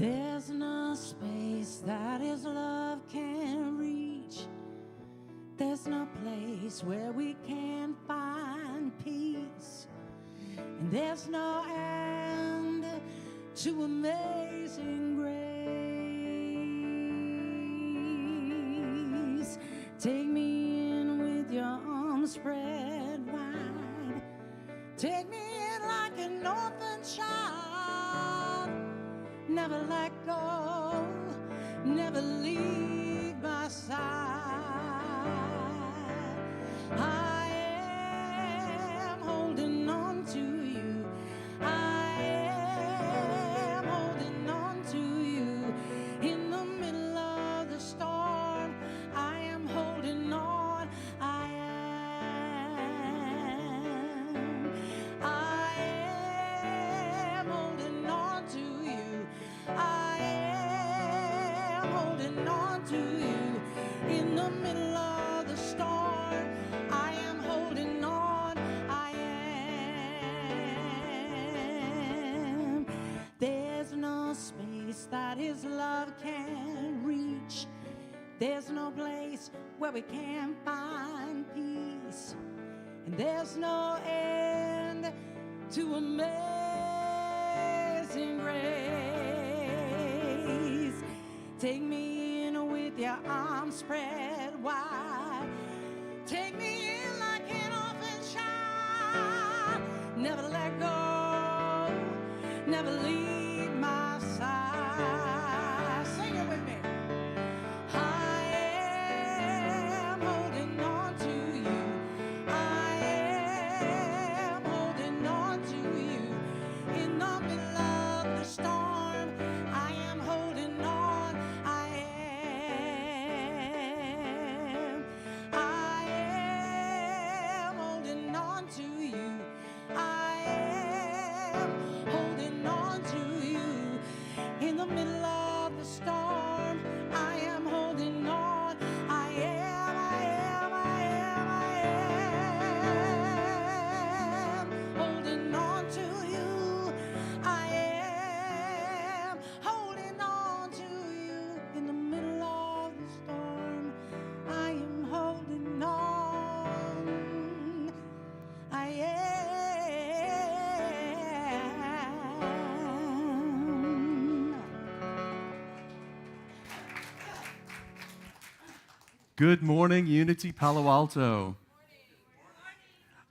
There's no space that His love can reach. There's no place where we can find peace. And there's no end to amazing grace. Take me in with your arms spread wide. Take me in like an orphan child. Never let go, never leave my side. I am holding on to you. I am holding on to you. In the middle of the storm, I am holding on. I am holding on to you. I am holding on to you. In the middle of the storm, I am holding on. I am. There's no space that His love can reach. There's no place where we can find peace. And there's no end to amazing grace. Take me in with your arms spread wide. Take me in like an orphan child. Never let go, never leave my side. Sing it with me. I am holding on to you. I am holding on to you. In the middle of the storm, I am holding on. I am holding on to you. I am holding on to you. In the middle of the storm, I am holding on. I am holding on to you. I am holding on to you. In the middle of the storm, I am holding on. I am. Good morning, Unity Palo Alto.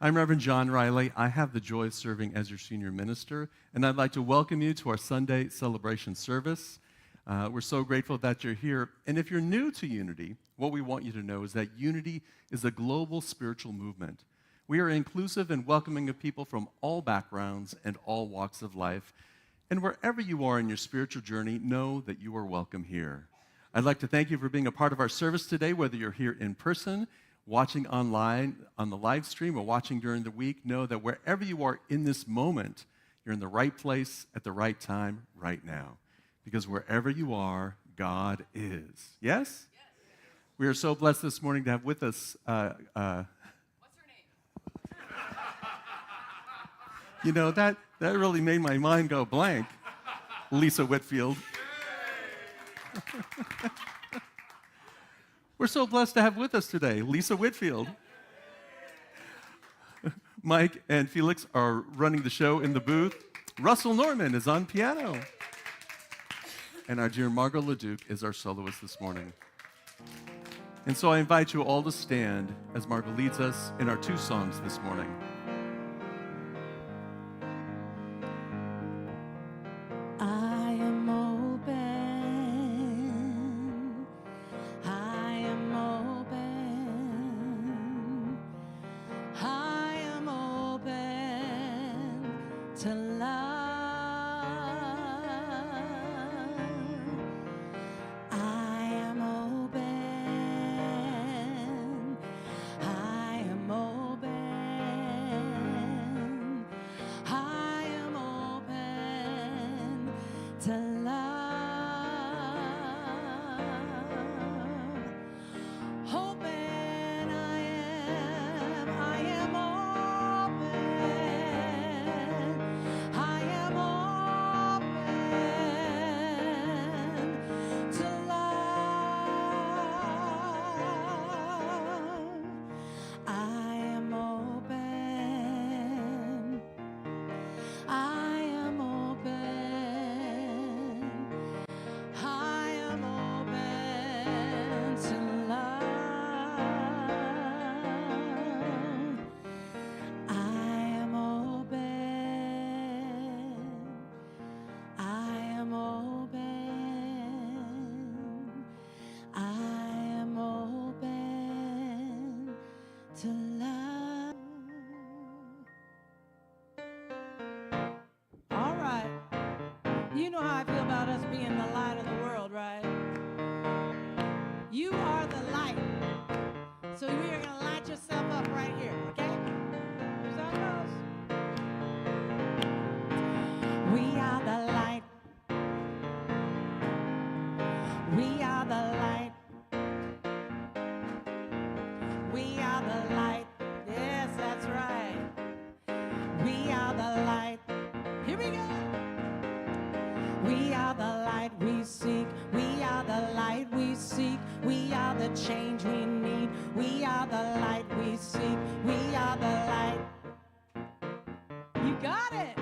I'm Reverend John Riley. I have the joy of serving as your senior minister, and I'd like to welcome you to our Sunday celebration service. We're so grateful that you're here. And if you're new to Unity, what we want you to know is that Unity is a global spiritual movement. We are inclusive and welcoming of people from all backgrounds and all walks of life. And wherever you are in your spiritual journey, know that you are welcome here. I'd like to thank you for being a part of our service today, whether you're here in person, watching online on the live stream, or watching during the week. Know that wherever you are in this moment, you're in the right place at the right time right now. Because wherever you are, God is. Yes? We are so blessed this morning to have with us What's her name? you know, that really made my mind go blank. Lisa Whitfield. We're so blessed to have with us today Lisa Whitfield. Mike and Felix are running the show in the booth. Russell Norman is on piano. And our dear Margot Leduc is our soloist this morning. And so I invite you all to stand as Margot leads us in our two songs this morning. I am open. I am open. I am open to love. I am open. I am open. I am open to love. Open I am open. I to love. All right. You know how I feel about us being the light of the world, right? You are the light. So we are going to light yourself up right here, okay? Here's how it goes. We are the light. We are the light. We are the light. Yes, that's right. We are the light. Here we go. We are the light we seek. We are the light we seek. We are the change we need. We are the light we seek. We are the light. You got it.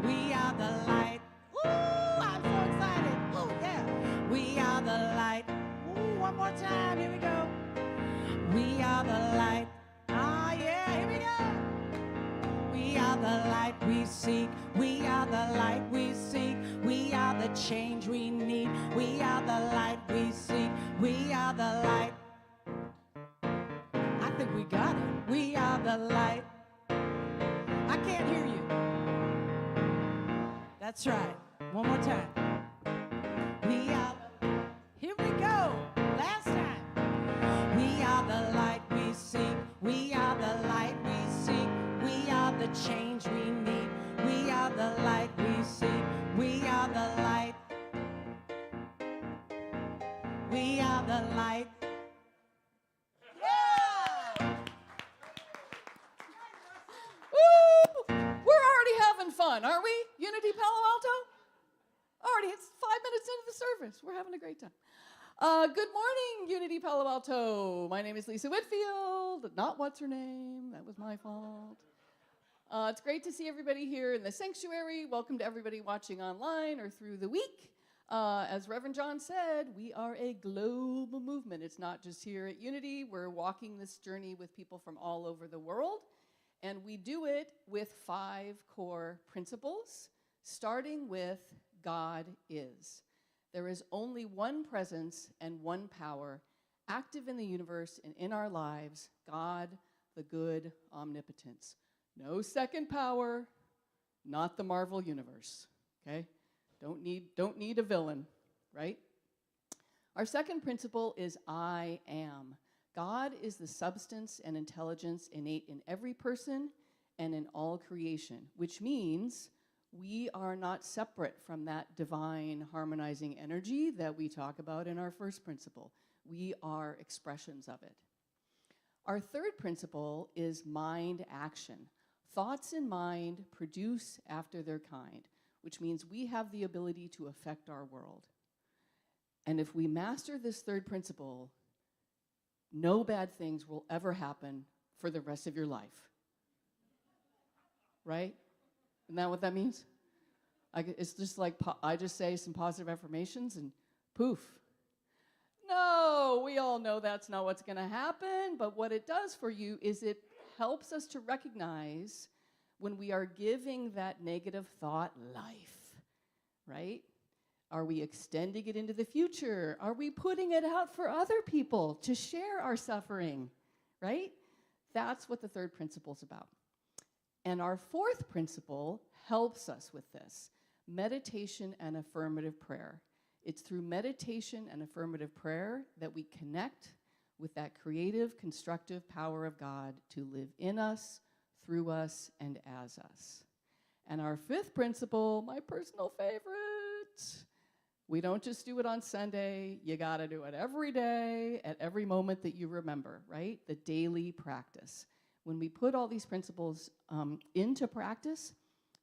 We are the light. Ooh, I'm so excited. Oh, yeah. We are the light. Ooh, one more time. Here we go. We are the light. Ah, yeah, here we go. We are the light we seek. We are the light we seek. We are the change we need. We are the light we seek. We are the light. I think we got it. We are the light. I can't hear you. That's right. One more time. We are. Here we go. Last time. We are the light we seek. We are the light we seek. We are the change we need. We are the light we seek. We are the light. We are the light. Yeah! Woo! We're already having fun, aren't we? Unity Palo Alto? Already, it's 5 minutes into the service. We're having a great time. Good morning, Unity Palo Alto. My name is Lisa Whitfield. Not what's her name. That was my fault. It's great to see everybody here in the sanctuary. Welcome to everybody watching online or through the week. As Reverend John said, we are a global movement. It's not just here at Unity. We're walking this journey with people from all over the world. And we do it with 5 core principles, starting with God is. There is only one presence and one power active in the universe and in our lives, God, the good omnipotence. No second power, not the Marvel universe, okay? Don't need a villain, right? Our second principle is I am. God is the substance and intelligence innate in every person and in all creation, which means we are not separate from that divine harmonizing energy that we talk about in our first principle. We are expressions of it. Our third principle is mind action. Thoughts in mind produce after their kind, which means we have the ability to affect our world. And if we master this third principle, no bad things will ever happen for the rest of your life. Right? Isn't that what that means? It's just like I just say some positive affirmations and poof. No, we all know that's not what's going to happen, but what it does for you is it helps us to recognize when we are giving that negative thought life, right? Are we extending it into the future? Are we putting it out for other people to share our suffering, right? That's what the third principle is about. And our fourth principle helps us with this, meditation and affirmative prayer. It's through meditation and affirmative prayer that we connect with that creative, constructive power of God to live in us, through us, and as us. And our fifth principle, my personal favorite, we don't just do it on Sunday. You got to do it every day, at every moment that you remember, right? The daily practice. When we put all these principles into practice,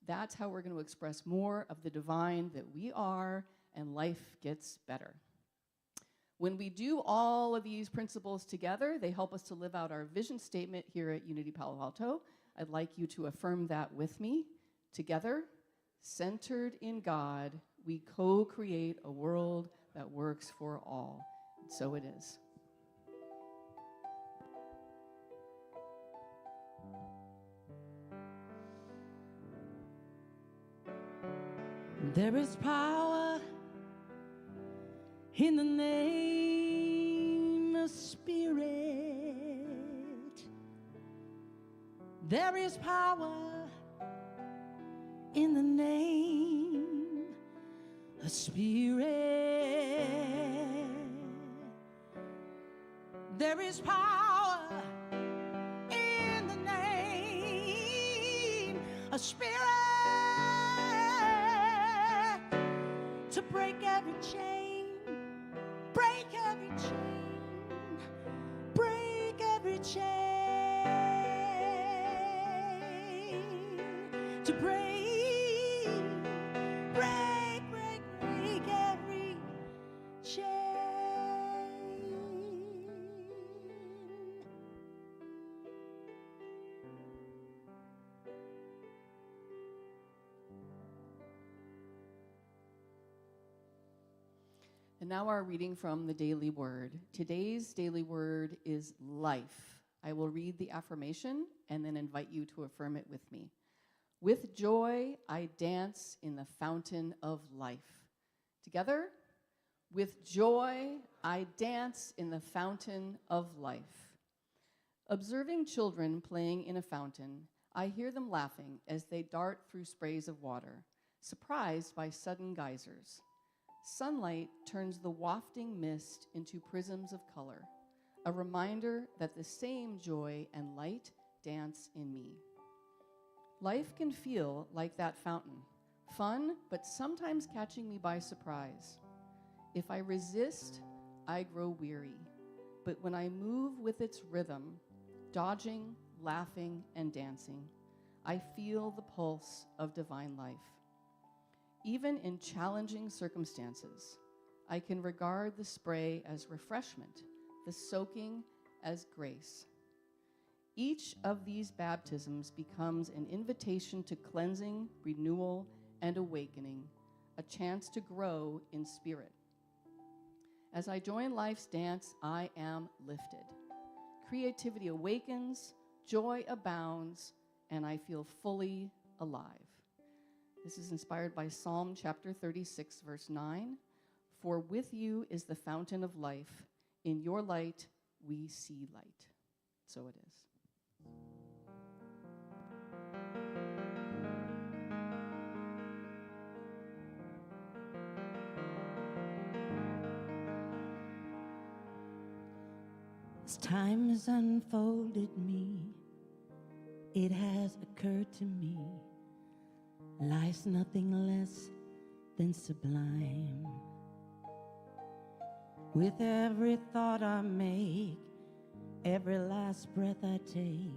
that's how we're going to express more of the divine that we are, and life gets better. When we do all of these principles together, they help us to live out our vision statement here at Unity Palo Alto. I'd like you to affirm that with me. Together, centered in God, we co-create a world that works for all. And so it is. There is power in the name of Spirit. There is power in the name of Spirit. There is power in the name of Spirit to break every chain, break every chain, break every chain, to break, break, break, break every chain. And now our reading from the Daily Word. Today's Daily Word is life. I will read the affirmation and then invite you to affirm it with me. With joy, I dance in the fountain of life. Together, with joy, I dance in the fountain of life. Observing children playing in a fountain, I hear them laughing as they dart through sprays of water, surprised by sudden geysers. Sunlight turns the wafting mist into prisms of color, a reminder that the same joy and light dance in me. Life can feel like that fountain, fun, but sometimes catching me by surprise. If I resist, I grow weary, but when I move with its rhythm, dodging, laughing, and dancing, I feel the pulse of divine life. Even in challenging circumstances, I can regard the spray as refreshment, the soaking as grace. Each of these baptisms becomes an invitation to cleansing, renewal, and awakening, a chance to grow in spirit. As I join life's dance, I am lifted. Creativity awakens, joy abounds, and I feel fully alive. This is inspired by Psalm chapter 36, verse 9. For with you is the fountain of life. In your light, we see light. So it is. As time has unfolded me, it has occurred to me, life's nothing less than sublime. With every thought I make, every last breath I take,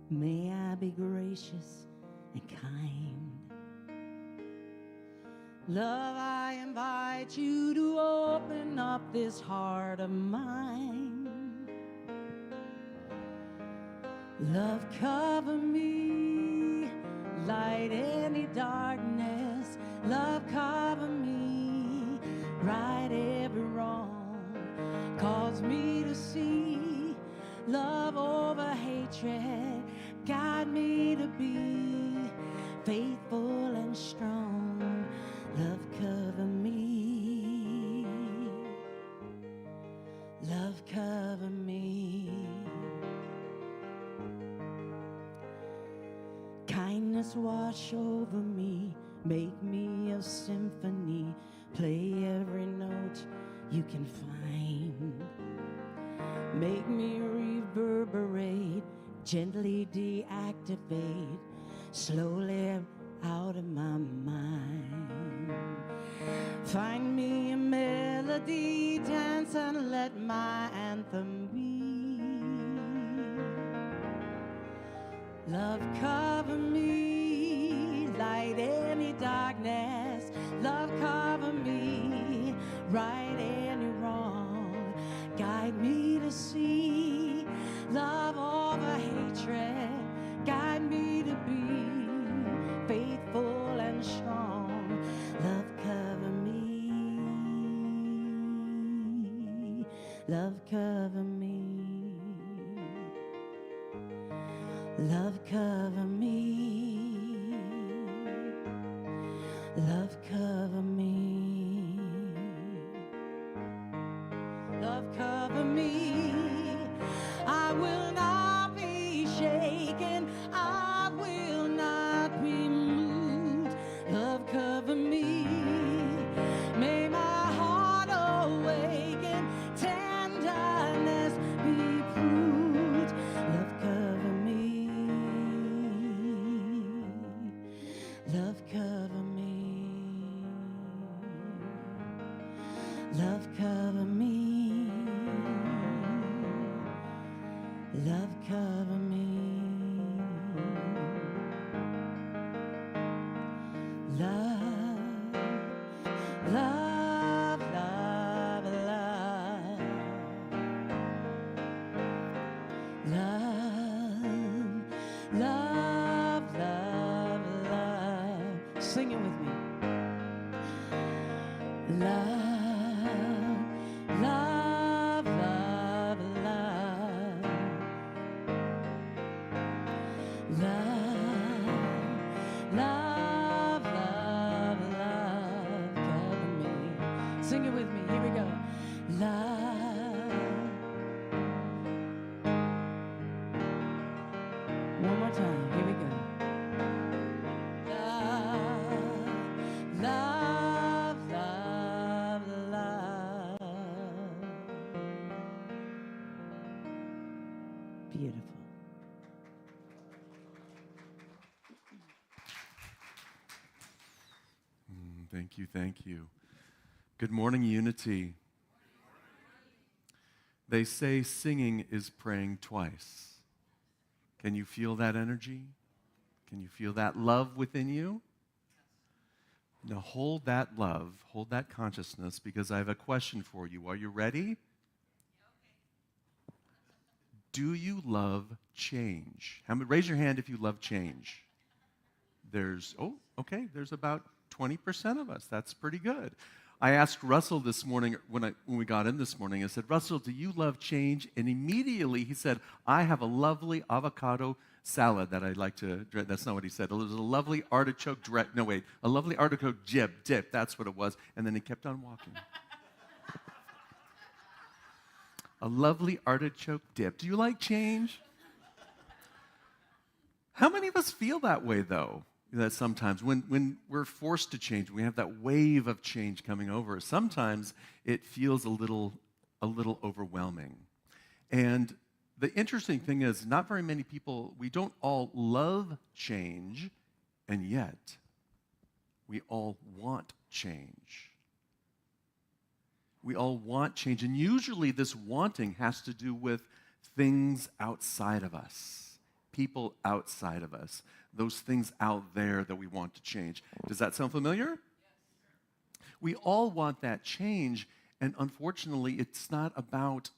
may I be gracious and kind. Love, I invite you to open up this heart of mine. Love, cover me, light any darkness. Love, cover me, right every wrong. Cause me to see love over hatred. Guide me to be faithful and strong. Love, cover me. Love, cover me. Kindness wash over me, make me a symphony, play every note you can find. Make me reverberate, gently deactivate, slowly out of my mind. Find me a melody, dance and let my anthem be. Love, cover me, light any darkness. Love, cover me, right any wrong. Guide me to see love over hatred. Guide me to be faithful and strong. Love, cover me. Love, cover me. Love, cover me. Love, cover me. Love, cover me. I will not be shaken. Love cover me. Love, love, love, love. Love, love, love, love. Sing it with me. Love, love, love, love. Love, love, love, love. Cover me. Sing it with me. Here we go. Love. One more time. Here we go. Love, love, love, love. Beautiful. Thank you, thank you. Good morning, Unity. They say singing is praying twice. Can you feel that energy? Can you feel that love within you? Now hold that love, hold that consciousness, because I have a question for you. Are you ready? Do you love change? Raise your hand if you love change. There's about 20% of us. That's pretty good. I asked Russell this morning, when we got in this morning, I said, Russell, do you love change? And immediately he said, I have a lovely avocado salad that I'd like to, that's not what he said. It was a lovely artichoke, a lovely artichoke dip, that's what it was. And then he kept on walking. A lovely artichoke dip. Do you like change? How many of us feel that way, though? That sometimes when we're forced to change, we have that wave of change coming over us. Sometimes it feels a little overwhelming. And the interesting thing is, not very many people, we don't all love change, and yet we all want change. We all want change, and usually this wanting has to do with things outside of us, people outside of us, those things out there that we want to change. Does that sound familiar? Yes. We all want that change, and unfortunately, it's not about,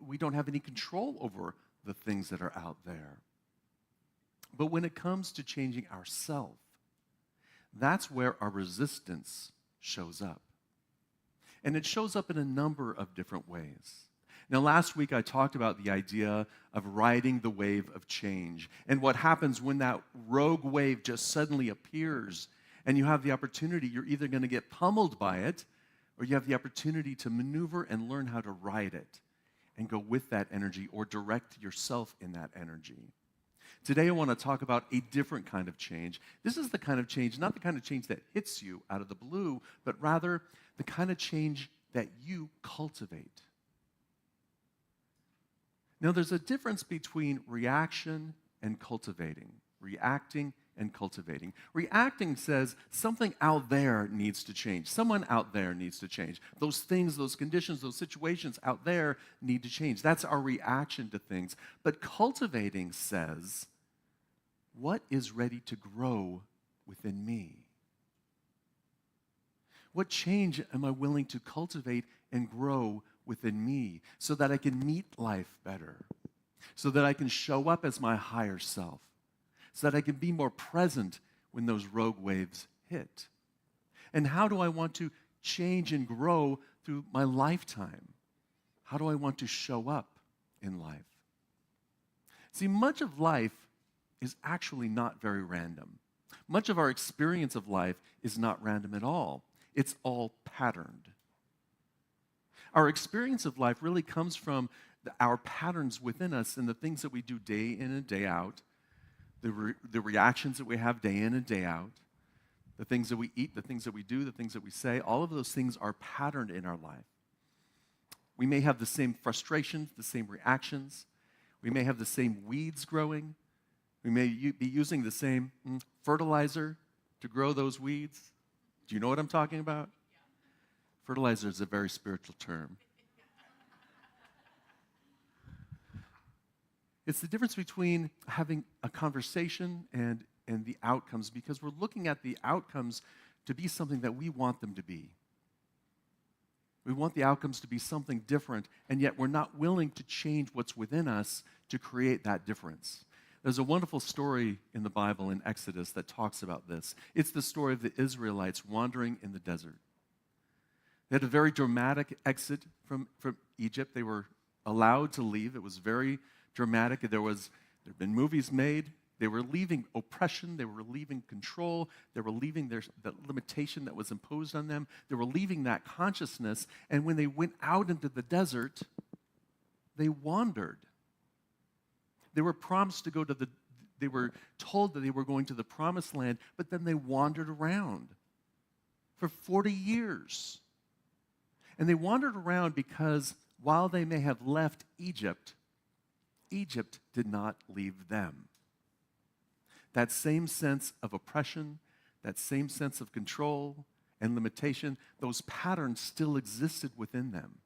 we don't have any control over the things that are out there. But when it comes to changing ourselves, that's where our resistance shows up. And it shows up in a number of different ways. Now, last week I talked about the idea of riding the wave of change and what happens when that rogue wave just suddenly appears and you have the opportunity, you're either going to get pummeled by it or you have the opportunity to maneuver and learn how to ride it and go with that energy or direct yourself in that energy. Today I want to talk about a different kind of change. This is the kind of change, not the kind of change that hits you out of the blue, but rather the kind of change that you cultivate. Now, there's a difference between reaction and cultivating. Reacting and cultivating. Reacting says something out there needs to change. Someone out there needs to change. Those things, those conditions, those situations out there need to change. That's our reaction to things. But cultivating says, what is ready to grow within me? What change am I willing to cultivate and grow within me so that I can meet life better, so that I can show up as my higher self, so that I can be more present when those rogue waves hit? And how do I want to change and grow through my lifetime? How do I want to show up in life? See, much of life is actually not very random. Much of our experience of life is not random at all. It's all patterned. Our experience of life really comes from our patterns within us and the things that we do day in and day out, the reactions that we have day in and day out, the things that we eat, the things that we do, the things that we say. All of those things are patterned in our life. We may have the same frustrations, the same reactions. We may have the same weeds growing. We may be using the same fertilizer to grow those weeds. Do you know what I'm talking about? Fertilizer is a very spiritual term. It's the difference between having a conversation and the outcomes, because we're looking at the outcomes to be something that we want them to be. We want the outcomes to be something different, and yet we're not willing to change what's within us to create that difference. There's a wonderful story in the Bible in Exodus that talks about this. It's the story of the Israelites wandering in the desert. They had a very dramatic exit from Egypt. They were allowed to leave. It was very dramatic. There had been movies made. They were leaving oppression. They were leaving control. They were leaving the limitation that was imposed on them. They were leaving that consciousness. And when they went out into the desert, they wandered. They were promised to go to they were told that they were going to the promised land, but then they wandered around for 40 years. And they wandered around because while they may have left Egypt, Egypt did not leave them. That same sense of oppression, that same sense of control and limitation, those patterns still existed within them.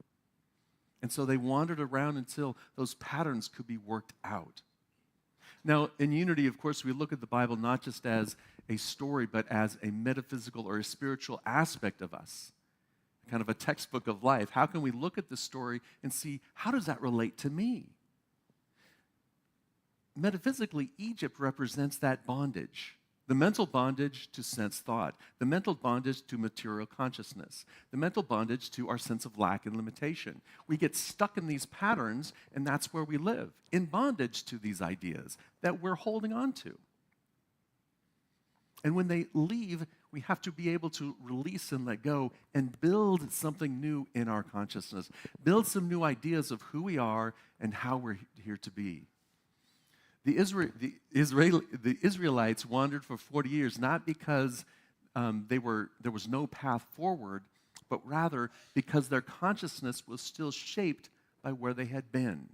And so they wandered around until those patterns could be worked out. Now, in Unity, of course, we look at the Bible not just as a story, but as a metaphysical or a spiritual aspect of us, kind of a textbook of life. How can we look at this story and see, how does that relate to me? Metaphysically, Egypt represents that bondage. The mental bondage to sense thought, the mental bondage to material consciousness, the mental bondage to our sense of lack and limitation. We get stuck in these patterns, and that's where we live, in bondage to these ideas that we're holding on to. And when they leave, we have to be able to release and let go and build something new in our consciousness, build some new ideas of who we are and how we're here to be. The Israelites wandered for 40 years, not because there was no path forward, but rather because their consciousness was still shaped by where they had been.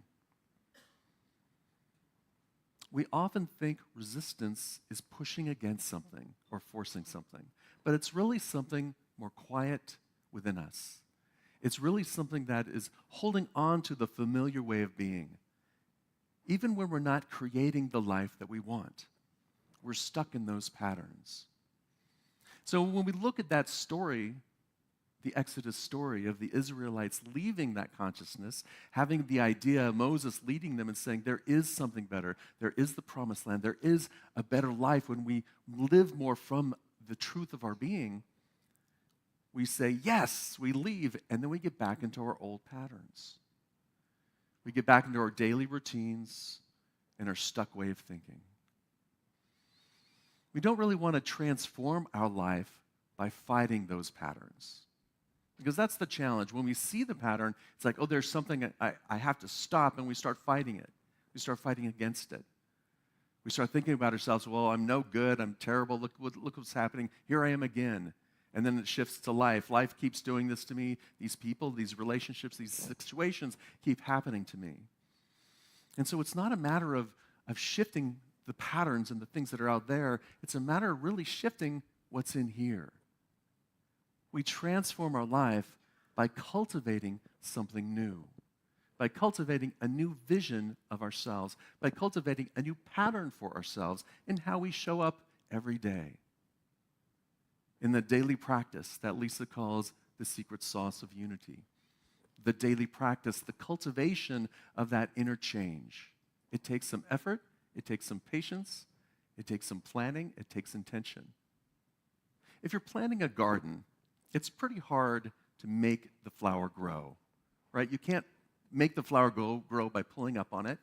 We often think resistance is pushing against something or forcing something, but it's really something more quiet within us. It's really something that is holding on to the familiar way of being. Even when we're not creating the life that we want, we're stuck in those patterns. So when we look at that story, the Exodus story of the Israelites leaving that consciousness, having the idea of Moses leading them and saying, there is something better, there is the promised land, there is a better life when we live more from the truth of our being, we say, yes, we leave, and then we get back into our old patterns. We get back into our daily routines and our stuck way of thinking. We don't really want to transform our life by fighting those patterns. Because that's the challenge. When we see the pattern, it's like, oh, there's something I have to stop, and we start fighting it. We start fighting against it. We start thinking about ourselves, well, I'm no good, I'm terrible, look what's happening, here I am again. And then it shifts to life. Life keeps doing this to me. These people, these relationships, these situations keep happening to me. And so it's not a matter of shifting the patterns and the things that are out there. It's a matter of really shifting what's in here. We transform our life by cultivating something new, by cultivating a new vision of ourselves, by cultivating a new pattern for ourselves in how we show up every day. In the daily practice that Lisa calls the secret sauce of unity. The daily practice, the cultivation of that inner change. It takes some effort, it takes some patience, it takes some planning, it takes intention. If you're planting a garden, it's pretty hard to make the flower grow, right? You can't make the flower grow by pulling up on it.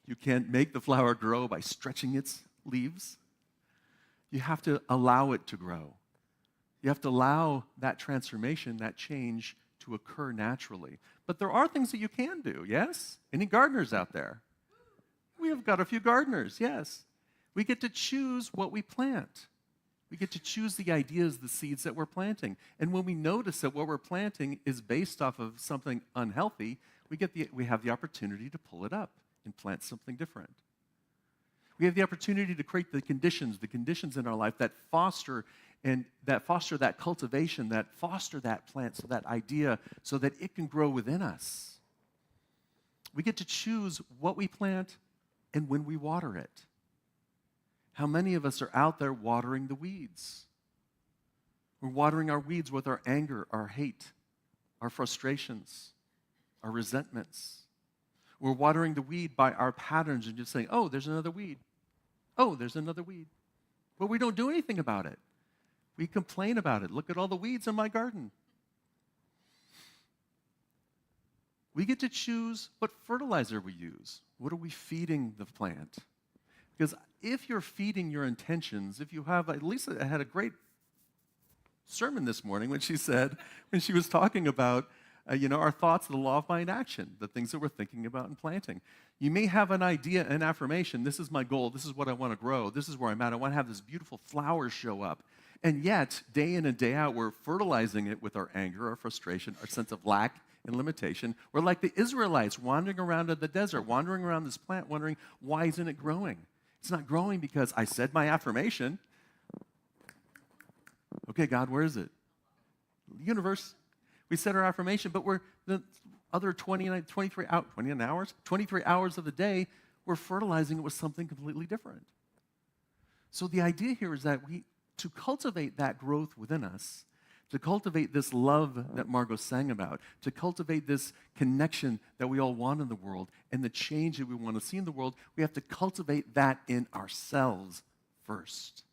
You can't make the flower grow by stretching its leaves. You have to allow it to grow. You have to allow that transformation, that change to occur naturally. But there are things that you can do, yes? Any gardeners out there? We have got a few gardeners, yes. We get to choose what we plant. We get to choose the ideas, the seeds that we're planting. And when we notice that what we're planting is based off of something unhealthy, we have the opportunity to pull it up and plant something different. We have the opportunity to create the conditions in our life that foster that cultivation, that foster that plant, so that idea, so that it can grow within us. We get to choose what we plant and when we water it. How many of us are out there watering the weeds? We're watering our weeds with our anger, our hate, our frustrations, our resentments. We're watering the weed by our patterns and just saying, oh, there's another weed. Oh, there's another weed. But we don't do anything about it. We complain about it. Look at all the weeds in my garden. We get to choose what fertilizer we use. What are we feeding the plant? Because if you're feeding your intentions, if you have, Lisa had a great sermon this morning when she was talking about, our thoughts, the law of mind action, the things that we're thinking about and planting. You may have an idea, an affirmation, this is my goal, this is what I want to grow, this is where I'm at, I want to have this beautiful flower show up. And yet, day in and day out, we're fertilizing it with our anger, our frustration, our sense of lack and limitation. We're like the Israelites wandering around in the desert, wandering around this plant, wondering, why isn't it growing? It's not growing because I said my affirmation. Okay, God, where is it? Universe. We said our affirmation, but we're the other 23 hours of the day, we're fertilizing it with something completely different. So the idea here is that to cultivate that growth within us, to cultivate this love that Margot sang about, to cultivate this connection that we all want in the world, and the change that we want to see in the world, we have to cultivate that in ourselves first.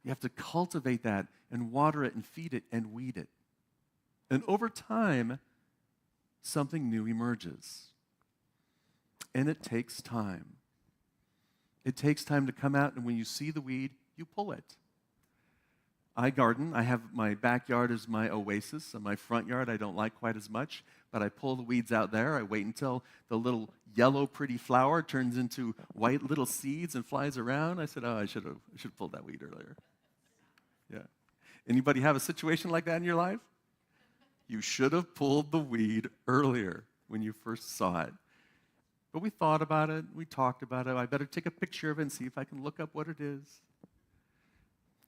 You have to cultivate that and water it and feed it and weed it. And over time, something new emerges. And it takes time. It takes time to come out, and when you see the weed, you pull it. I garden. I have my backyard as my oasis, and my front yard I don't like quite as much, but I pull the weeds out there. I wait until the little yellow pretty flower turns into white little seeds and flies around. I said, oh, I should have pulled that weed earlier. Yeah. Anybody have a situation like that in your life? You should have pulled the weed earlier when you first saw it. But we thought about it. We talked about it. I better take a picture of it and see if I can look up what it is.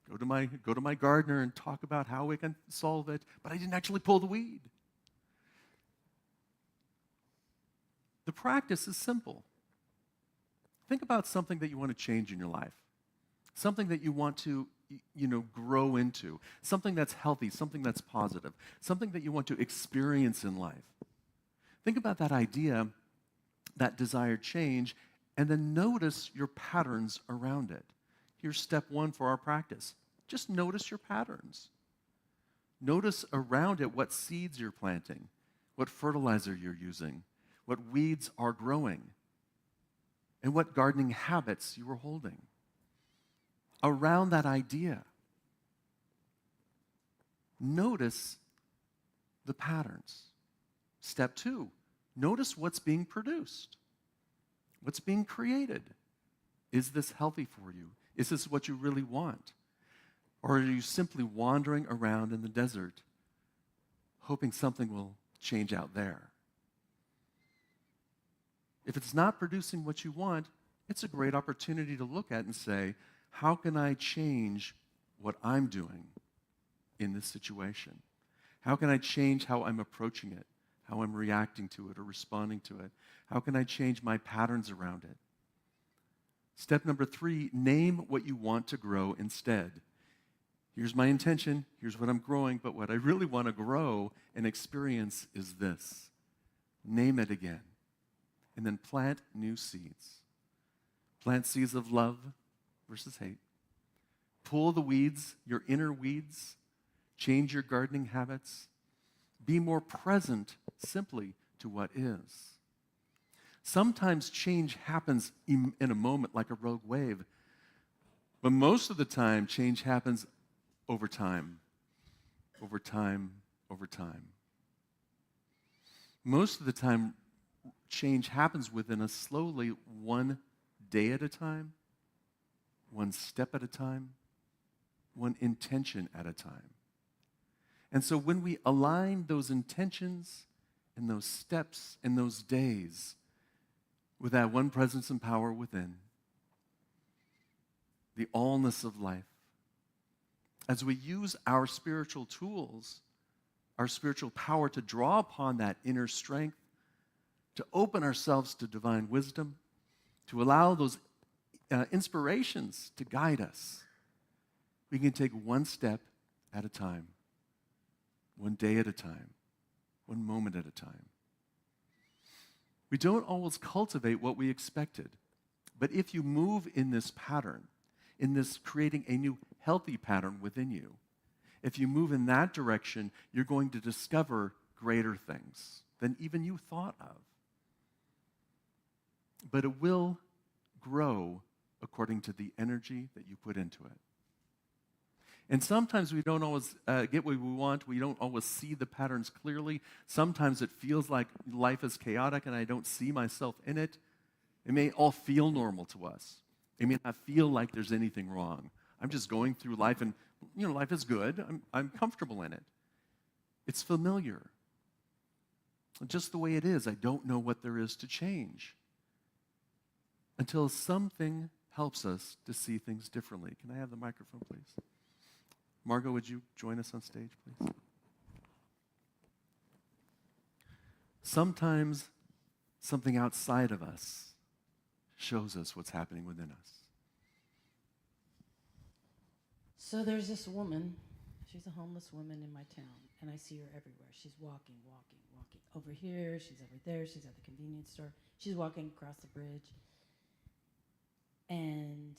Go to my gardener and talk about how we can solve it. But I didn't actually pull the weed. The practice is simple. Think about something that you want to change in your life. Something that you want to grow into, something that's healthy, something that's positive, something that you want to experience in life. Think about that idea, that desired change, and then notice your patterns around it. Here's step one for our practice. Just notice your patterns. Notice around it what seeds you're planting, what fertilizer you're using, what weeds are growing, and what gardening habits you are holding. Around that idea, notice the patterns. Step two, notice what's being produced, what's being created. Is this healthy for you? Is this what you really want? Or are you simply wandering around in the desert, hoping something will change out there? If it's not producing what you want, it's a great opportunity to look at and say, how can I change what I'm doing in this situation? How can I change how I'm approaching it, how I'm reacting to it or responding to it? How can I change my patterns around it? Step number 3, name what you want to grow instead. Here's my intention, here's what I'm growing, but what I really want to grow and experience is this. Name it again, and then plant new seeds. Plant seeds of love versus hate. Pull the weeds, your inner weeds. Change your gardening habits. Be more present simply to what is. Sometimes change happens in a moment like a rogue wave, but most of the time, change happens over time, over time, over time. Most of the time, change happens within us slowly, one day at a time, one step at a time, one intention at a time. And so when we align those intentions and those steps and those days with that one presence and power within, the allness of life, as we use our spiritual tools, our spiritual power to draw upon that inner strength, to open ourselves to divine wisdom, to allow those inspirations to guide us, we can take one step at a time, one day at a time, one moment at a time. We don't always cultivate what we expected, but if you move in this pattern, in this creating a new healthy pattern within you, if you move in that direction, you're going to discover greater things than even you thought of. But it will grow according to the energy that you put into it. And sometimes we don't always get what we want. We don't always see the patterns clearly. Sometimes it feels like life is chaotic and I don't see myself in it. It may all feel normal to us. It may not feel like there's anything wrong. I'm just going through life and, life is good. I'm comfortable in it. It's familiar. Just the way it is. I don't know what there is to change until something helps us to see things differently. Can I have the microphone, please? Margot, would you join us on stage, please? Sometimes something outside of us shows us what's happening within us. So there's this woman. She's a homeless woman in my town, and I see her everywhere. She's walking. Over here, she's over there, she's at the convenience store. She's walking across the bridge. And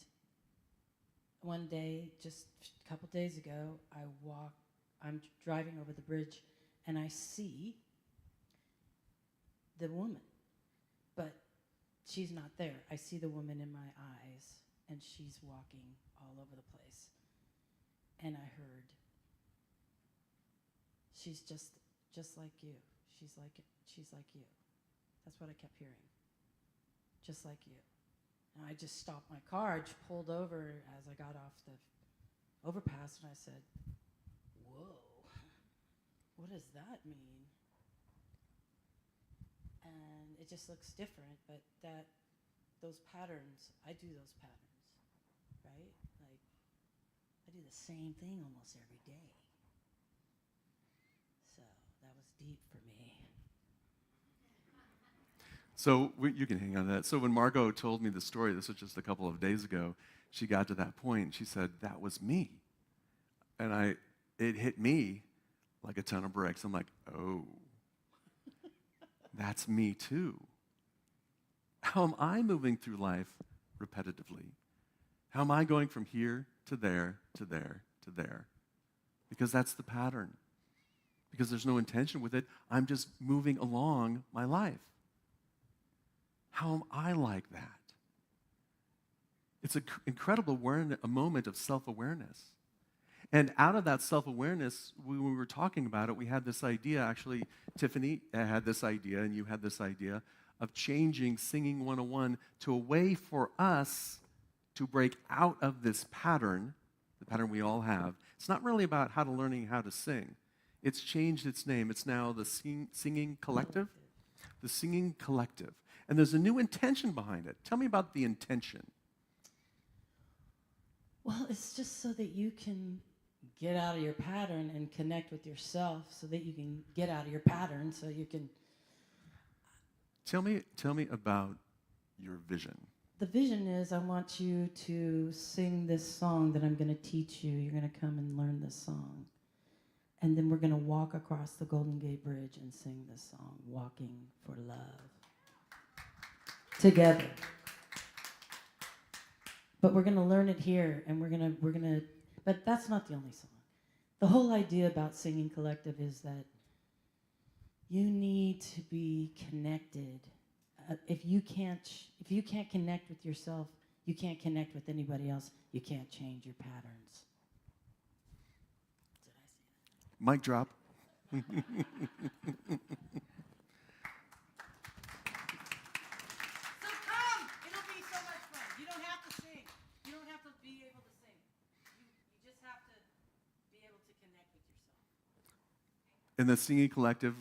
one day, just a couple days ago, I'm driving over the bridge, and I see the woman. But she's not there. I see the woman in my eyes, and she's walking all over the place. And I heard, she's just like you. She's like you. That's what I kept hearing. Just like you. And I just stopped my car. I just pulled over as I got off the overpass, and I said, whoa, what does that mean? And it just looks different, but those patterns, I do those patterns, right? Like, I do the same thing almost every day. So that was deep for me. So you can hang on to that. So when Margot told me the story, this was just a couple of days ago, she got to that point and she said, that was me. And it hit me like a ton of bricks. I'm like, oh, that's me too. How am I moving through life repetitively? How am I going from here to there, to there, to there? Because that's the pattern. Because there's no intention with it. I'm just moving along my life. How am I like that? It's an incredible a moment of self-awareness. And out of that self-awareness, when we were talking about it, we had this idea, actually, Tiffany had this idea, and you had this idea, of changing Singing 101 to a way for us to break out of this pattern, the pattern we all have. It's not really about learning how to sing. It's changed its name. It's now the Singing Collective. The Singing Collective. And there's a new intention behind it. Tell me about the intention. Well, it's just so that you can get out of your pattern and connect with yourself, so that you can get out of your pattern, so you can... Tell me about your vision. The vision is I want you to sing this song that I'm going to teach you. You're going to come and learn this song. And then we're going to walk across the Golden Gate Bridge and sing this song, Walking for Love. Together. But we're going to learn it here, and we're going to, but that's not the only song. The whole idea about Singing Collective is that you need to be connected. If you can't connect with yourself, you can't connect with anybody else. You can't change your patterns. Did I say that? Mic drop. In the Singing Collective,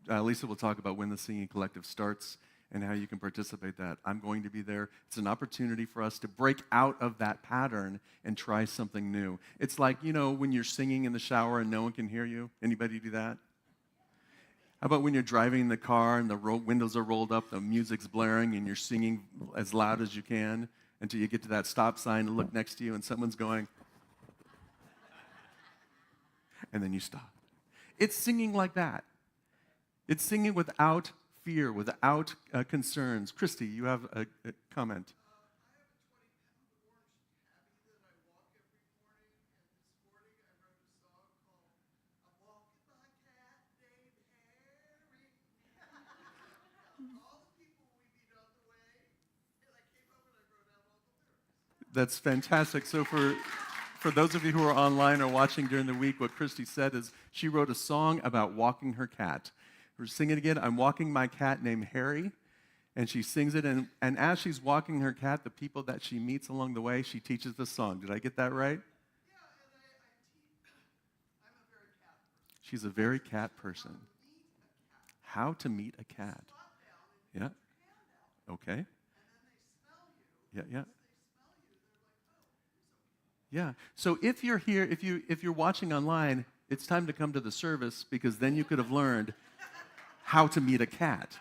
Lisa will talk about when the Singing Collective starts and how you can participate that. I'm going to be there. It's an opportunity for us to break out of that pattern and try something new. It's like, when you're singing in the shower and no one can hear you. Anybody do that? How about when you're driving in the car and the windows are rolled up, the music's blaring, and you're singing as loud as you can until you get to that stop sign and look next to you and someone's going, and then you stop. It's singing like that. It's singing without fear, without concerns. Christy, you have a comment. That's fantastic. So for those of you who are online or watching during the week, what Christy said is she wrote a song about walking her cat. We're singing it again. I'm walking my cat named Harry. And she sings it. And as she's walking her cat, the people that she meets along the way, she teaches the song. Did I get that right? Yeah, and I'm a very cat person. She's a very cat person. How to meet a cat. Yeah. Okay. Yeah, yeah. Yeah. So if you're here, if you're watching online, it's time to come to the service because then you could have learned how to meet a cat.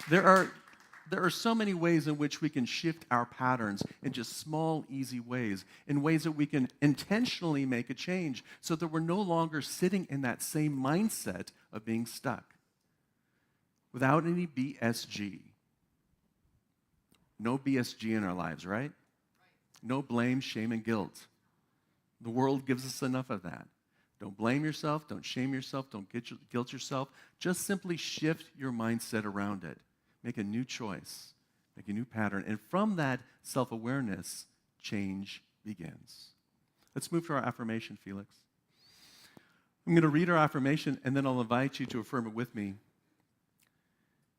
There are so many ways in which we can shift our patterns in just small, easy ways, in ways that we can intentionally make a change so that we're no longer sitting in that same mindset of being stuck. Without any BSG. No BSG in our lives, right? No blame, shame, and guilt. The world gives us enough of that. Don't blame yourself. Don't shame yourself. Don't guilt yourself. Just simply shift your mindset around it. Make a new choice. Make a new pattern. And from that self-awareness, change begins. Let's move to our affirmation, Felix. I'm going to read our affirmation, and then I'll invite you to affirm it with me.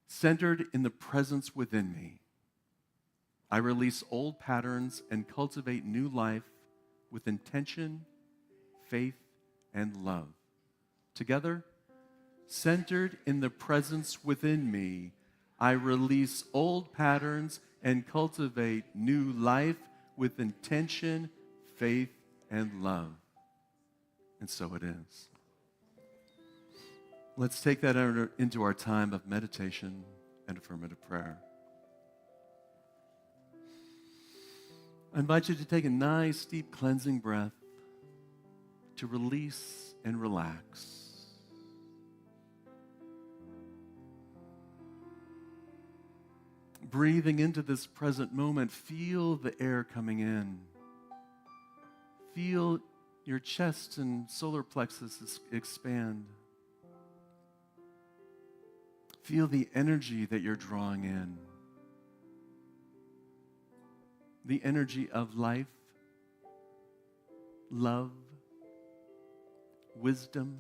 Centered in the presence within me, I release old patterns and cultivate new life with intention, faith, and love. Together, centered in the presence within me, I release old patterns and cultivate new life with intention, faith, and love. And so it is. Let's take that into our time of meditation and affirmative prayer. I invite you to take a nice, deep cleansing breath to release and relax. Breathing into this present moment, feel the air coming in. Feel your chest and solar plexus expand. Feel the energy that you're drawing in. The energy of life, love, wisdom,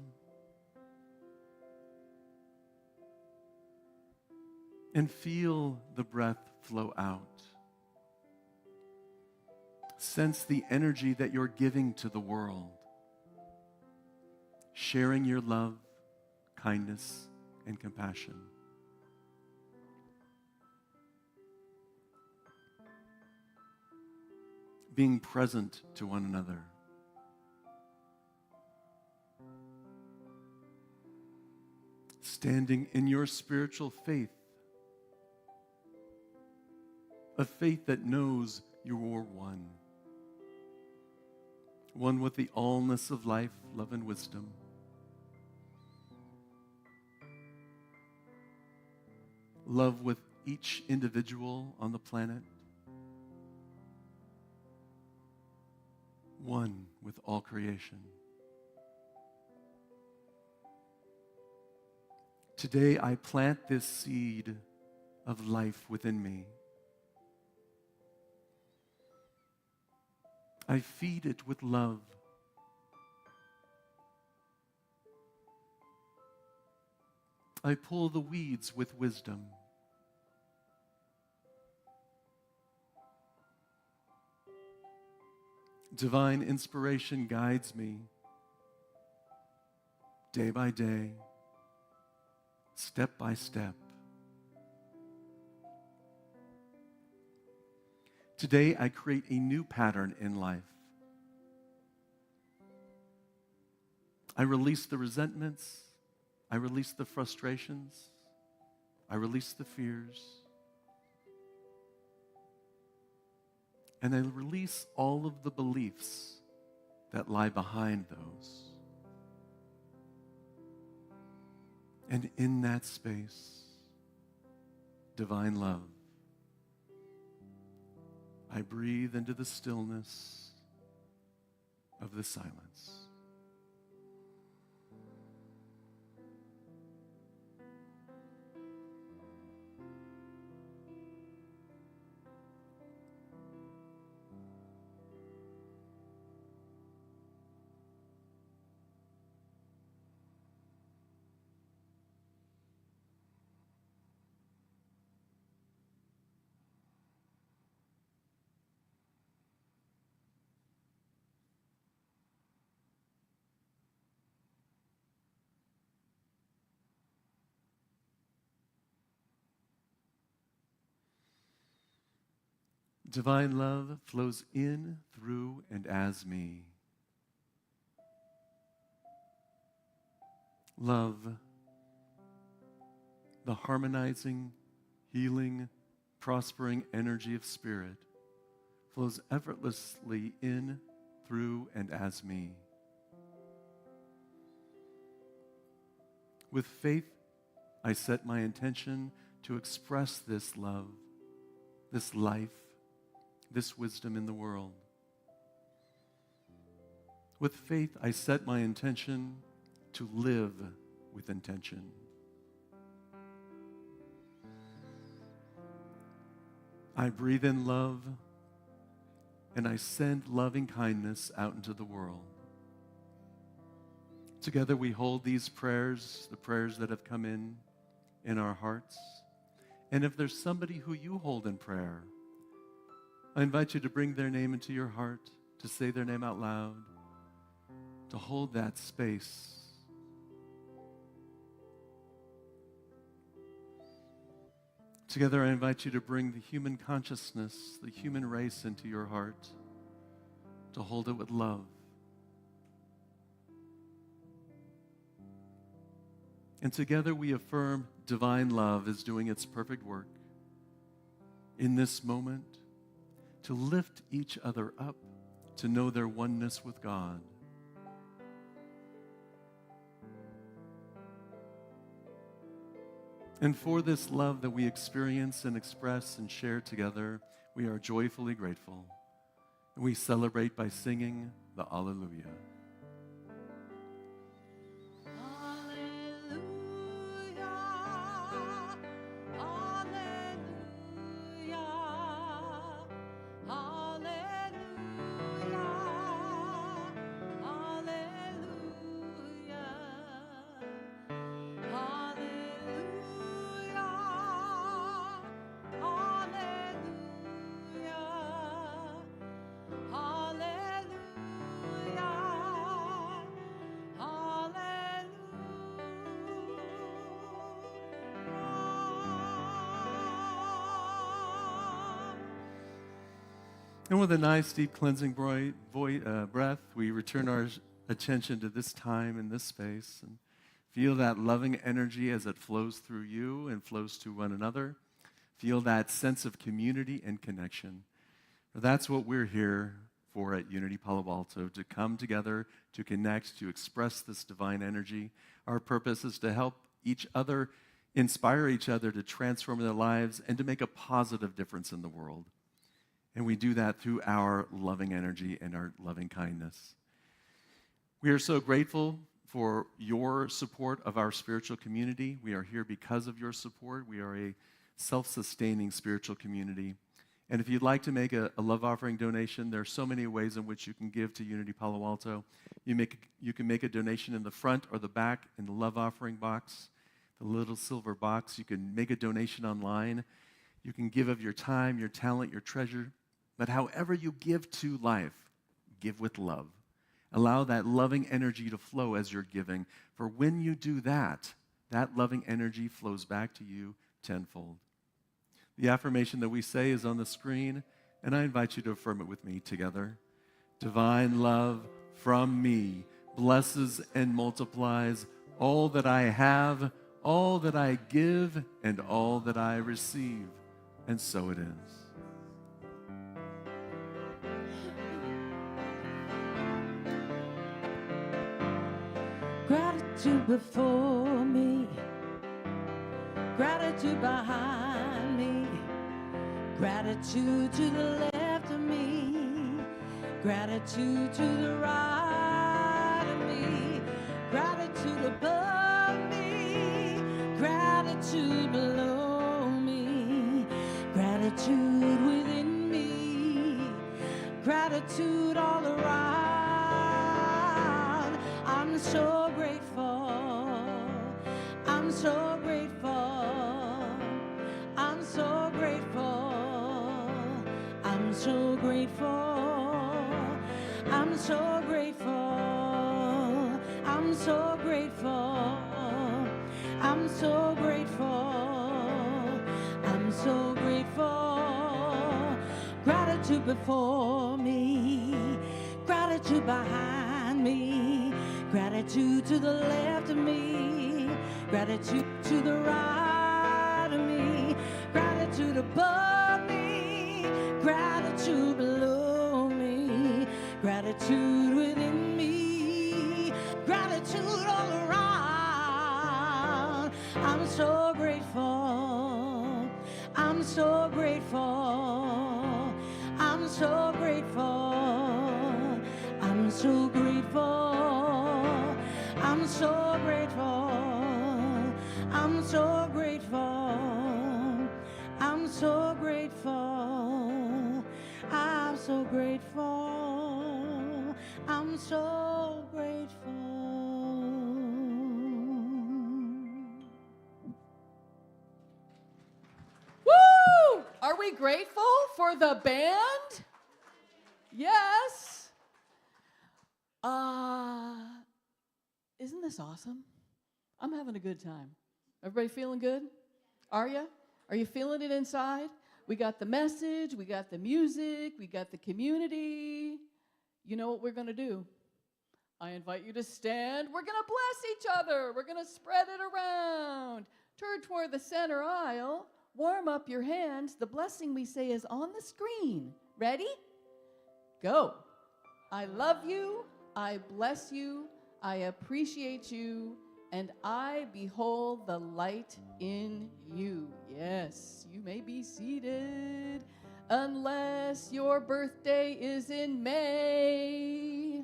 and feel the breath flow out. Sense the energy that you're giving to the world, sharing your love, kindness, and compassion. Being present to one another. Standing in your spiritual faith. A faith that knows you're one. One with the allness of life, love, and wisdom. Love with each individual on the planet. One with all creation. Today I plant this seed of life within me. I feed it with love. I pull the weeds with wisdom. Divine inspiration guides me day by day, step by step. Today, I create a new pattern in life. I release the resentments. I release the frustrations. I release the fears. And I release all of the beliefs that lie behind those. And in that space, divine love, I breathe into the stillness of the silence. Divine love flows in, through, and as me. Love, the harmonizing, healing, prospering energy of spirit, flows effortlessly in, through, and as me. With faith, I set my intention to express this love, this life, this wisdom in the world. With faith, I set my intention to live with intention. I breathe in love, and I send loving kindness out into the world. Together we hold these prayers, the prayers that have come in our hearts. And if there's somebody who you hold in prayer, I invite you to bring their name into your heart, to say their name out loud, to hold that space. Together, I invite you to bring the human consciousness, the human race into your heart, to hold it with love. And together we affirm divine love is doing its perfect work in this moment to lift each other up, to know their oneness with God. And for this love that we experience and express and share together, we are joyfully grateful. And we celebrate by singing the Alleluia. And with a nice, deep, cleansing breath, we return our attention to this time and this space and feel that loving energy as it flows through you and flows to one another. Feel that sense of community and connection. That's what we're here for at Unity Palo Alto, to come together, to connect, to express this divine energy. Our purpose is to help each other, inspire each other to transform their lives and to make a positive difference in the world. And we do that through our loving energy and our loving kindness. We are so grateful for your support of our spiritual community. We are here because of your support. We are a self-sustaining spiritual community. And if you'd like to make a love offering donation, there are so many ways in which you can give to Unity Palo Alto. You can make a donation in the front or the back in the love offering box, the little silver box. You can make a donation online. You can give of your time, your talent, your treasure. But however you give to life, give with love. Allow that loving energy to flow as you're giving. For when you do that, that loving energy flows back to you tenfold. The affirmation that we say is on the screen, and I invite you to affirm it with me together. Divine love from me blesses and multiplies all that I have, all that I give, and all that I receive. And so it is. Gratitude before me, gratitude behind me, gratitude to the left of me, gratitude to the right of me, gratitude above me, gratitude below me, gratitude within me, gratitude all around. I'm so grateful. I'm so grateful. I'm so grateful. I'm so grateful. I'm so grateful. I'm so grateful. I'm so grateful. I'm so grateful. Gratitude before me, gratitude behind me, gratitude to the left of me, gratitude to the right of me, gratitude above me, gratitude below me, gratitude within me, gratitude all around. I'm so grateful. I'm so grateful. I'm so grateful. I'm so grateful. I'm so grateful. I'm so grateful. I'm so grateful. I'm so grateful. I'm so grateful. Woo! Are we grateful for the band? Yes. Isn't this awesome? I'm having a good time. Everybody feeling good? Are you? Are you feeling it inside? We got the message, we got the music, we got the community. You know what we're going to do? I invite you to stand. We're going to bless each other. We're going to spread it around. Turn toward the center aisle. Warm up your hands. The blessing we say is on the screen. Ready? Go. I love you. I bless you. I appreciate you. And I behold the light in you. Yes, you may be seated. Unless your birthday is in May.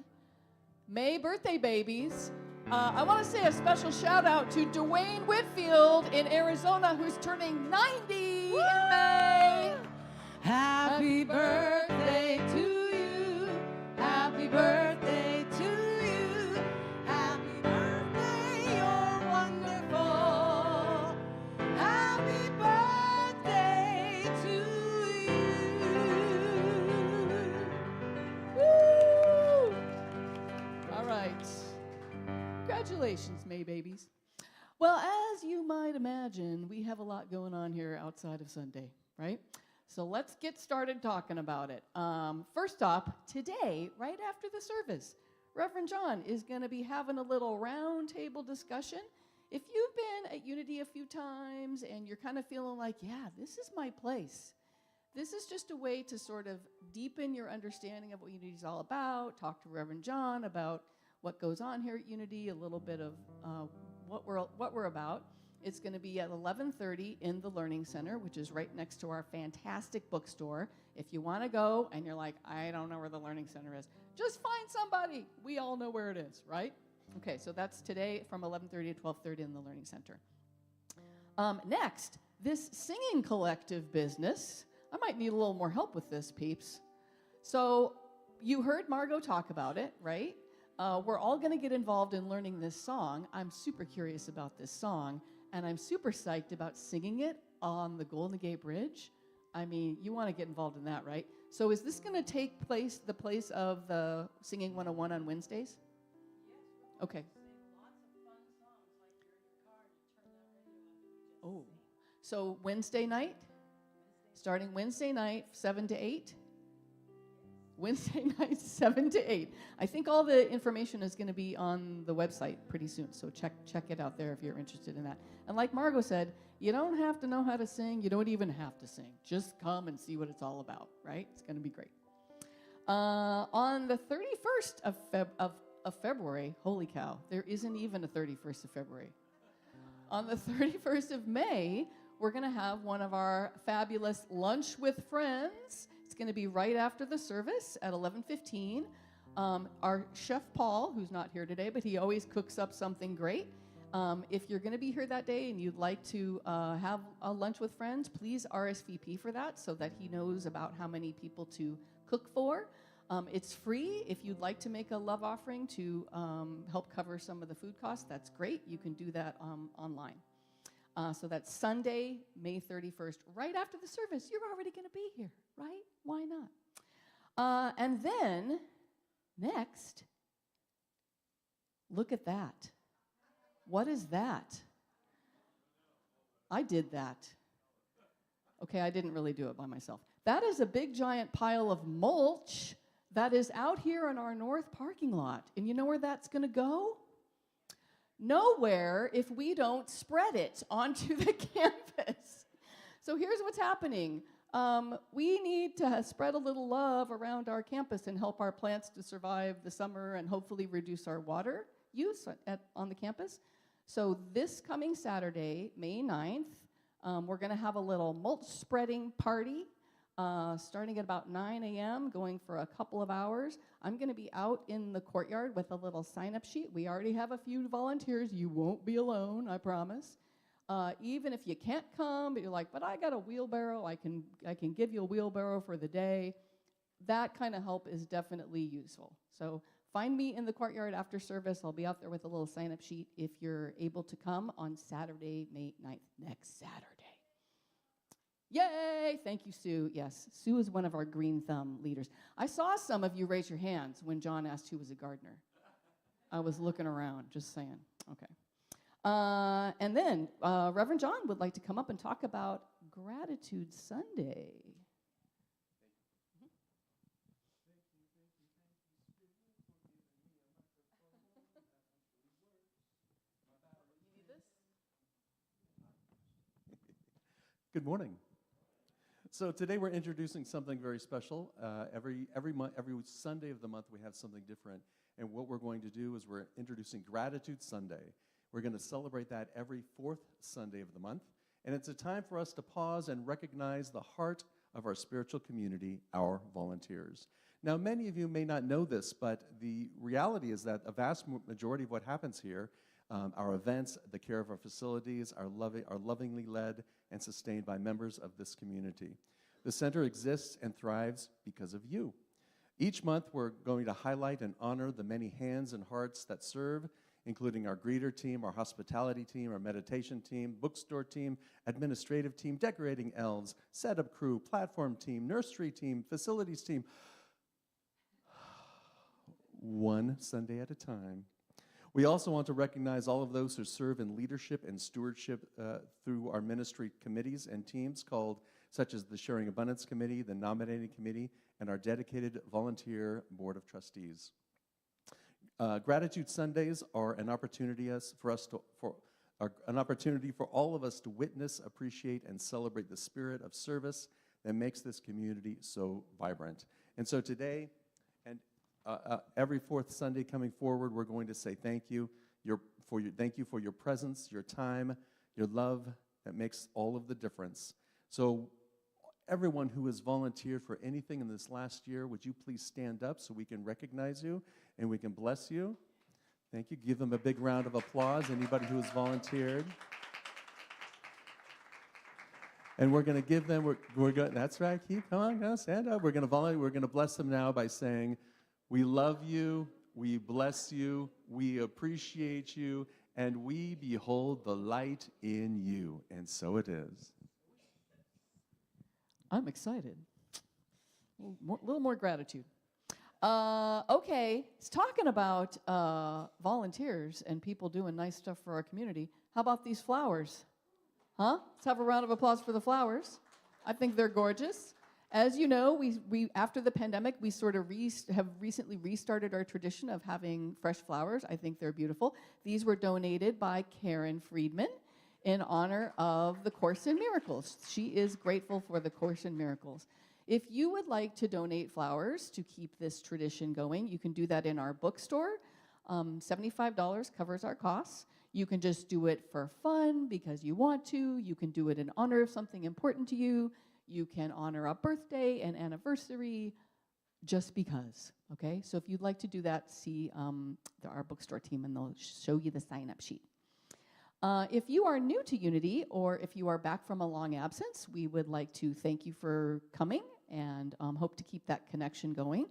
May birthday babies. I want to say a special shout out to Dwayne Whitfield in Arizona, who's turning 90 in May. Happy birthday to you. Happy birthday to you. Happy birthday, you're wonderful. Happy birthday to you. Woo! All right. Congratulations, May babies. Well, as you might imagine, we have a lot going on here outside of Sunday, right? So let's get started talking about it. First off, today, right after the service, Reverend John is going to be having a little round table discussion. If you've been at Unity a few times and you're kind of feeling like, yeah, this is my place, this is just a way to sort of deepen your understanding of what Unity is all about, talk to Reverend John about what goes on here at Unity, a little bit of what we're about. It's going to be at 11:30 in the Learning Center, which is right next to our fantastic bookstore. If you want to go and you're like, I don't know where the Learning Center is, just find somebody. We all know where it is, right? Okay, so that's today from 11:30 to 12:30 in the Learning Center. Next, this singing collective business. I might need a little more help with this, peeps. So you heard Margot talk about it, right? We're all going to get involved in learning this song. I'm super curious about this song, and I'm super psyched about singing it on the Golden Gate Bridge. I mean, you want to get involved in that, right? So is this going to take place, the place of the Singing 101 on Wednesdays? Yes. Okay. Oh, so Wednesday night? Starting Wednesday night, 7 to 8? Wednesday nights, 7 to 8. I think all the information is going to be on the website pretty soon, so check it out there if you're interested in that. And like Margot said, you don't have to know how to sing. You don't even have to sing. Just come and see what it's all about, right? It's going to be great. On the 31st of February, holy cow, there isn't even a 31st of February. On the 31st of May, we're going to have one of our fabulous Lunch with Friends. It's going to be right after the service at 11:15. Our Chef Paul, who's not here today, but he always cooks up something great. If you're going to be here that day and you'd like to have a lunch with friends, please RSVP for that so that he knows about how many people to cook for. It's free. If you'd like to make a love offering to help cover some of the food costs, that's great. You can do that online. So that's Sunday, May 31st, right after the service. You're already going to be here, right? Why not? And then, next, look at that. What is that? I did that. Okay, I didn't really do it by myself. That is a big, giant pile of mulch that is out here in our north parking lot. And you know where that's going to go? Nowhere if we don't spread it onto the campus. So here's what's happening. We need to spread a little love around our campus and help our plants to survive the summer and hopefully reduce our water use on the campus. So this coming Saturday, May 9th, we're going to have a little mulch spreading party starting at about 9 a.m., going for a couple of hours. I'm going to be out in the courtyard with a little sign-up sheet. We already have a few volunteers. You won't be alone, I promise. Even if you can't come, but you're like, but I got a wheelbarrow. I can give you a wheelbarrow for the day. That kind of help is definitely useful. So find me in the courtyard after service. I'll be out there with a little sign-up sheet if you're able to come on Saturday, May 9th, next Saturday. Yay! Thank you, Sue. Yes, Sue is one of our Green Thumb leaders. I saw some of you raise your hands when John asked who was a gardener. I was looking around, just saying. Okay. And then Reverend John would like to come up and talk about Gratitude Sunday. Good morning. So today we're introducing something very special. Every Sunday of the month we have something different. And what we're going to do is we're introducing Gratitude Sunday. We're going to celebrate that every fourth Sunday of the month. And it's a time for us to pause and recognize the heart of our spiritual community, our volunteers. Now, many of you may not know this, but the reality is that a vast majority of what happens here, our events, the care of our facilities, are lovingly led and sustained by members of this community. The center exists and thrives because of you. Each month, we're going to highlight and honor the many hands and hearts that serve, including our greeter team, our hospitality team, our meditation team, bookstore team, administrative team, decorating elves, setup crew, platform team, nursery team, facilities team. One Sunday at a time. We also want to recognize all of those who serve in leadership and stewardship through our ministry committees and teams such as the Sharing Abundance Committee, the Nominating Committee, and our dedicated volunteer board of trustees. Gratitude Sundays are an opportunity for all of us to witness, appreciate, and celebrate the spirit of service that makes this community so vibrant. And so today, and every fourth Sunday coming forward, we're going to say thank you. Thank you for your presence, your time, your love that makes all of the difference. So everyone who has volunteered for anything in this last year, would you please stand up so we can recognize you and we can bless you? Thank you. Give them a big round of applause, anybody who has volunteered. And we're going to give them, that's right, come on, stand up. We're going to bless them now by saying, we love you, we bless you, we appreciate you, and we behold the light in you. And so it is. I'm excited. A little more gratitude. Okay, it's talking about volunteers and people doing nice stuff for our community. How about these flowers? Huh? Let's have a round of applause for the flowers. I think they're gorgeous. As you know, we after the pandemic, we sort of have recently restarted our tradition of having fresh flowers. I think they're beautiful. These were donated by Karen Friedman in honor of the Course in Miracles. She is grateful for the Course in Miracles. If you would like to donate flowers to keep this tradition going, you can do that in our bookstore. $75 covers our costs. You can just do it for fun because you want to. You can do it in honor of something important to you. You can honor a birthday, an anniversary, just because, okay? So if you'd like to do that, see our bookstore team, and they'll show you the sign-up sheet. If you are new to Unity, or if you are back from a long absence, we would like to thank you for coming and hope to keep that connection going.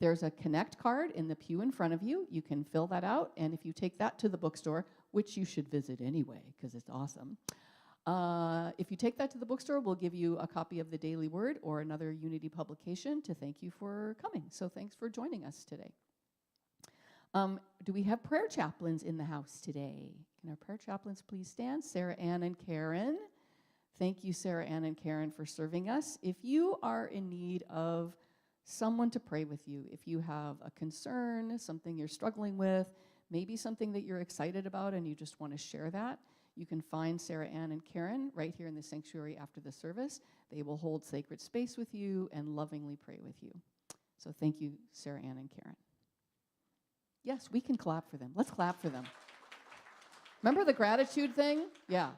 There's a Connect card in the pew in front of you. You can fill that out, and if you take that to the bookstore, which you should visit anyway, because it's awesome. If you take that to the bookstore, we'll give you a copy of the Daily Word or another Unity publication to thank you for coming. So thanks for joining us today. Do we have prayer chaplains in the house today? Can our prayer chaplains please stand? Sarah Ann and Karen. Thank you, Sarah Ann and Karen, for serving us. If you are in need of someone to pray with you, if you have a concern, something you're struggling with, maybe something that you're excited about and you just want to share that, you can find Sarah Ann and Karen right here in the sanctuary after the service. They will hold sacred space with you and lovingly pray with you. So thank you, Sarah Ann and Karen. Yes, we can clap for them. Let's clap for them. Remember the gratitude thing? Yeah.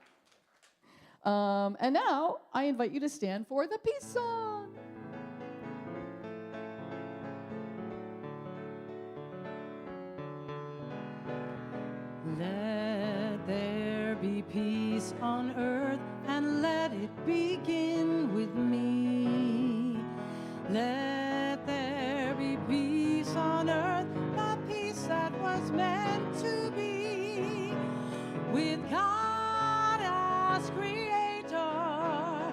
And now I invite you to stand for the peace song. Let there be peace on earth, and let it begin with me. Let there be peace on earth, the peace that was meant to be. With God as creator,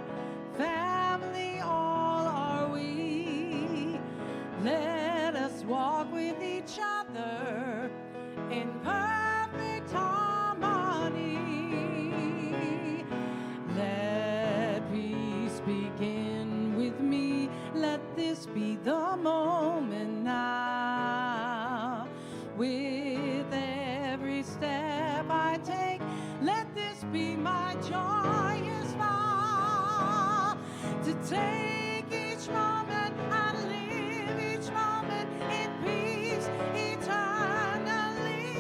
family all are we. Let us walk with each other in perfect harmony. Let peace begin with me. Let this be the moment now. With every step I take, let this be my joyous vow. To take each moment and live each moment in peace eternally.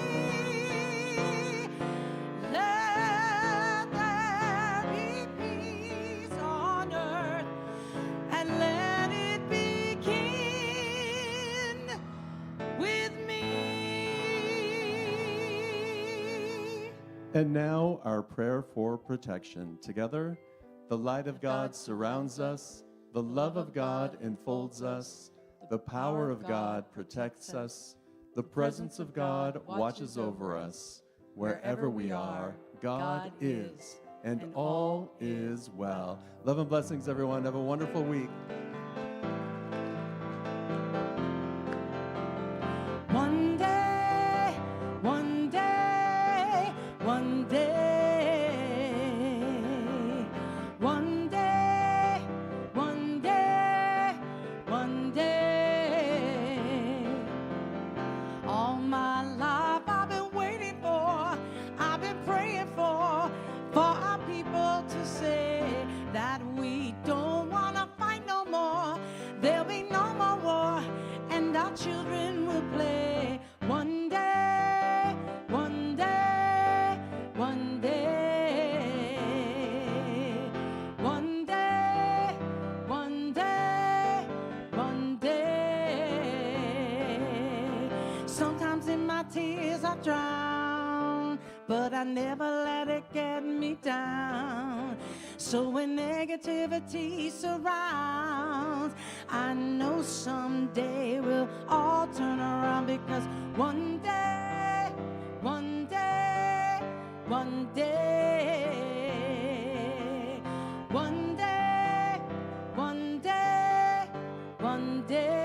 Let there be peace on earth, and let it begin with me. And now our prayer for protection. Together, the light of God surrounds us, the love of God enfolds us, the power of God protects us, the presence of God watches over us. Wherever we are, God is, and all is well. Love and blessings, everyone. Have a wonderful week. One day, one day, one day, one day, one day, one day. All my life I've been waiting for, I've been praying for our people to say that we don't want to fight no more. There'll be no more war, and our children will play. One day, one day, one day, one day, one day, one day. Sometimes in my tears I drown, but I never let it get me down. So when negativity surrounds, I know someday we'll all turn around, because one day, one day, one day, one day, one day, one day.